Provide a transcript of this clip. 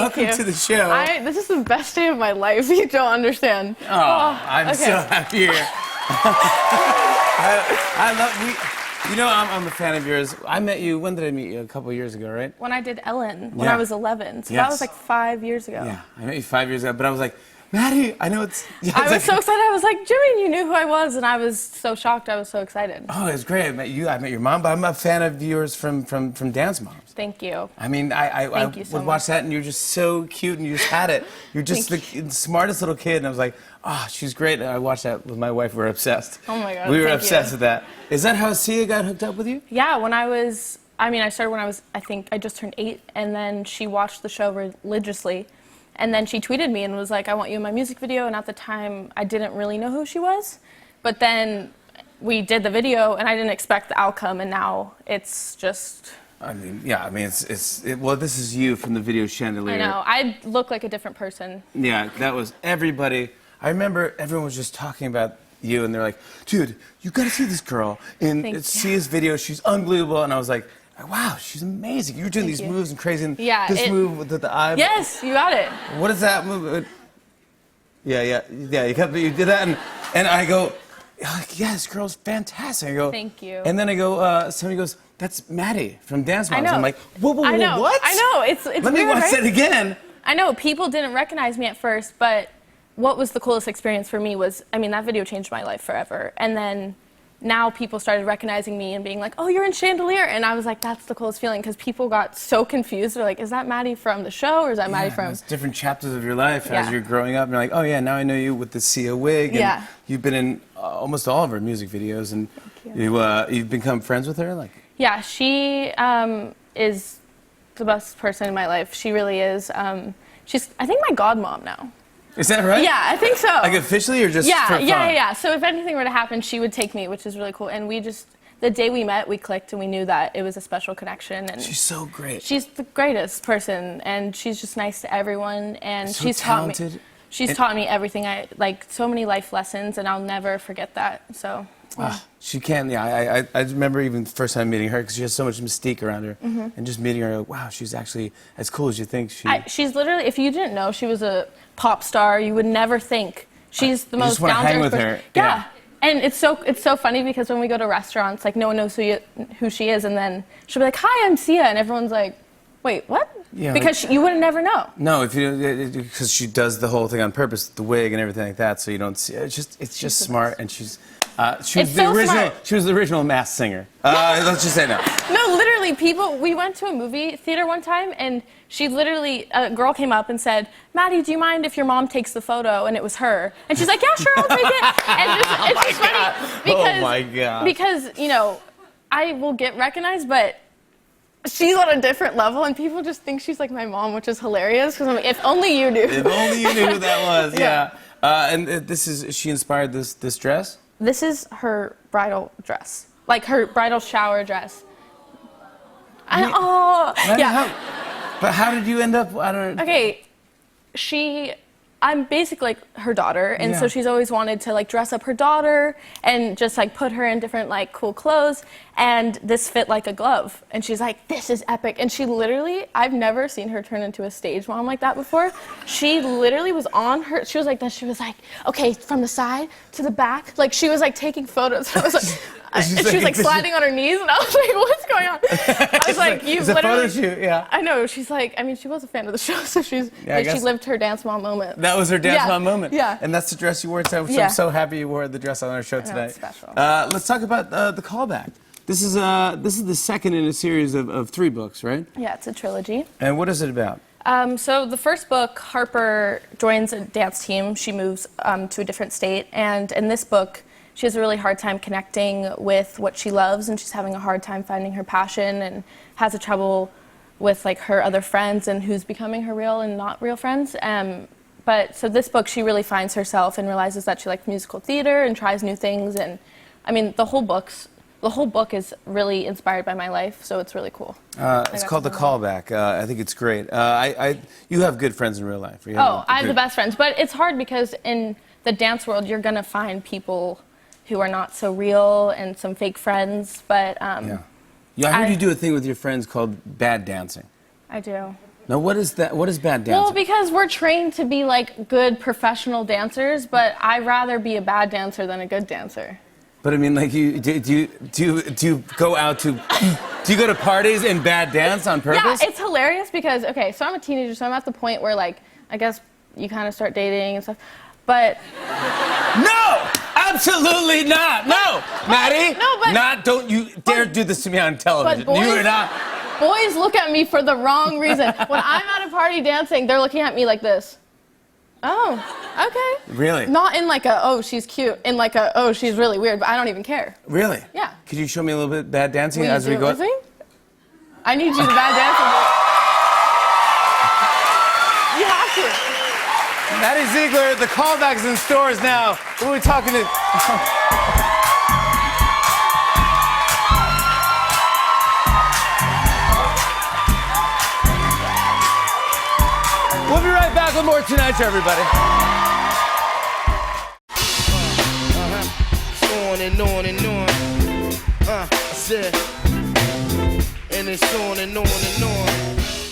welcome you. to the show. This is the best day of my life. You don't understand. Oh, I'm so happy here. I love you know, I'm a fan of yours. I met you, when did I meet you? A couple of years ago, right? When I did Ellen, when I was 11. So Yes. that was like 5 years ago. Yeah, I met you 5 years ago, but I was like, Maddie, I know it's... Yeah, I was so excited. I was like, Jimmy, you knew who I was, and I was so shocked. I was so excited. Oh, it was great. I met you. I met your mom, but I'm a fan of yours from Dance Moms. Thank you. I mean, I would watch that, and you're just so cute, and you just had it. You're just the smartest little kid, and I was like, oh, she's great. And I watched that with my wife. We were obsessed. Oh, my God. We were obsessed with that. Is that how Sia got hooked up with you? Yeah, when I started when I was, I think I just turned 8, and then she watched the show religiously. And then she tweeted me and was like, I want you in my music video. And at the time, I didn't really know who she was. But then we did the video, and I didn't expect the outcome. And now it's just... I mean, yeah, I mean, well, this is you from the video Chandelier. I know. I look like a different person. Yeah, that was everybody. I remember everyone was just talking about you, and they're like, dude, you got to see this girl in Sia's video. She's unbelievable. And I was like, wow, she's amazing. You're doing these moves and crazy. And this move with the eye. Yes, you got it. What is that move? Yeah. You did that, and I go, yeah, this girl's fantastic. I go, thank you. And then I go, somebody goes, that's Maddie from Dance Moms. I know. I'm like, whoa, what? I know. It's Let weird, me watch right? it again. I know. People didn't recognize me at first, but what was the coolest experience for me was, I mean, that video changed my life forever. And then now people started recognizing me and being like, oh, you're in Chandelier. And I was like, that's the coolest feeling, because people got so confused. They're like, is that Maddie from the show, or is that Maddie from... It's different chapters of your life as you're growing up. And you're like, oh, yeah, now I know you with the Sia wig. And you've been in almost all of her music videos. And you've become friends with her? Like, yeah, she is the best person in my life. She really is. She's, I think, my godmom now. Is that right? Yeah, I think so. Like officially, or just for fun? Yeah. So if anything were to happen, she would take me, which is really cool. And we just, the day we met, we clicked, and we knew that it was a special connection. And she's so great. She's the greatest person, and she's just nice to everyone. And so she's talented. taught me. She's taught me everything. Like so many life lessons, and I'll never forget that. So. She can, yeah. I remember even the first time meeting her, because she has so much mystique around her. And just meeting her, like, wow, she's actually as cool as you think. She's literally, if you didn't know she was a pop star, you would never think. She's the most down to earth hang with her. Yeah. And it's so funny, because when we go to restaurants, like, no one knows who she is, and then she'll be like, hi, I'm Sia, and everyone's like, wait, what? Yeah, because you would never know. No, because she does the whole thing on purpose, the wig and everything like that, so you don't see it. It's just smart, and she was the original Masked Singer. Let's just say no. No, literally, we went to a movie theater one time, and she literally, a girl came up and said, Maddie, do you mind if your mom takes the photo? And it was her. And she's like, yeah, sure, I'll take it. And it's just funny. Because, oh my God. Because, you know, I will get recognized, but she's on a different level, and people just think she's like my mom, which is hilarious, because I'm like, if only you knew. If only you knew who that was, yeah. And she inspired this dress? This is her bridal dress, like her bridal shower dress. But how did you end up? I don't. Okay, I'm basically like her daughter, and so she's always wanted to like dress up her daughter and just like put her in different like cool clothes, and this fit like a glove. And she's like, this is epic. And she literally, I've never seen her turn into a stage mom like that before. She literally was on her, she was like this, she was like, okay, from the side to the back. Like she was like taking photos. I was like, she was like sliding on her knees, and I was like, what's going on? I was like, you literally. It's a photo shoot, yeah. I know, she's like, I mean, she was a fan of the show, so she lived her dance mom moment. That was her dance mom moment. Yeah. And that's the dress you wore today, which I'm so happy you wore the dress on our show tonight. It's special. Let's talk about the callback. This is the second in a series of 3 books, right? Yeah, it's a trilogy. And what is it about? So the first book, Harper joins a dance team. She moves to a different state, and in this book, she has a really hard time connecting with what she loves, and she's having a hard time finding her passion, and has a trouble with like her other friends and who's becoming her real and not real friends. But so this book, she really finds herself and realizes that she likes musical theater and tries new things. And I mean, the whole book is really inspired by my life, so it's really cool. It's called The Callback. I think it's great. You have good friends in real life. I have the best friends, but it's hard because in the dance world, you're gonna find people who are not so real and some fake friends. But I heard you do a thing with your friends called Bad Dancing. I do. Now, what is that? What is bad dancing? Well, because we're trained to be like good professional dancers, but I'd rather be a bad dancer than a good dancer. But I mean, like, do you go out to, do you go to parties and bad dance on purpose? Yeah, it's hilarious because, okay, so I'm a teenager, so I'm at the point where, like, I guess you kind of start dating and stuff, but... No! Absolutely not! No! Maddie! No, but... Don't you dare do this to me on television. But boys, you are not... Boys look at me for the wrong reason. When I'm at a party dancing, they're looking at me like this. Oh, okay. Really? Not in like a, oh, she's cute, in like a, oh, she's really weird, but I don't even care. Really? Yeah. Could you show me a little bit bad dancing Will as you we do go? it with me? I need you to bad dance with me. You have to. Maddie Ziegler, the callback is in stores now. Who are we talking to? We'll be right back with more Tonight Show, everybody. On and on and on. I said, and it's on and on and on.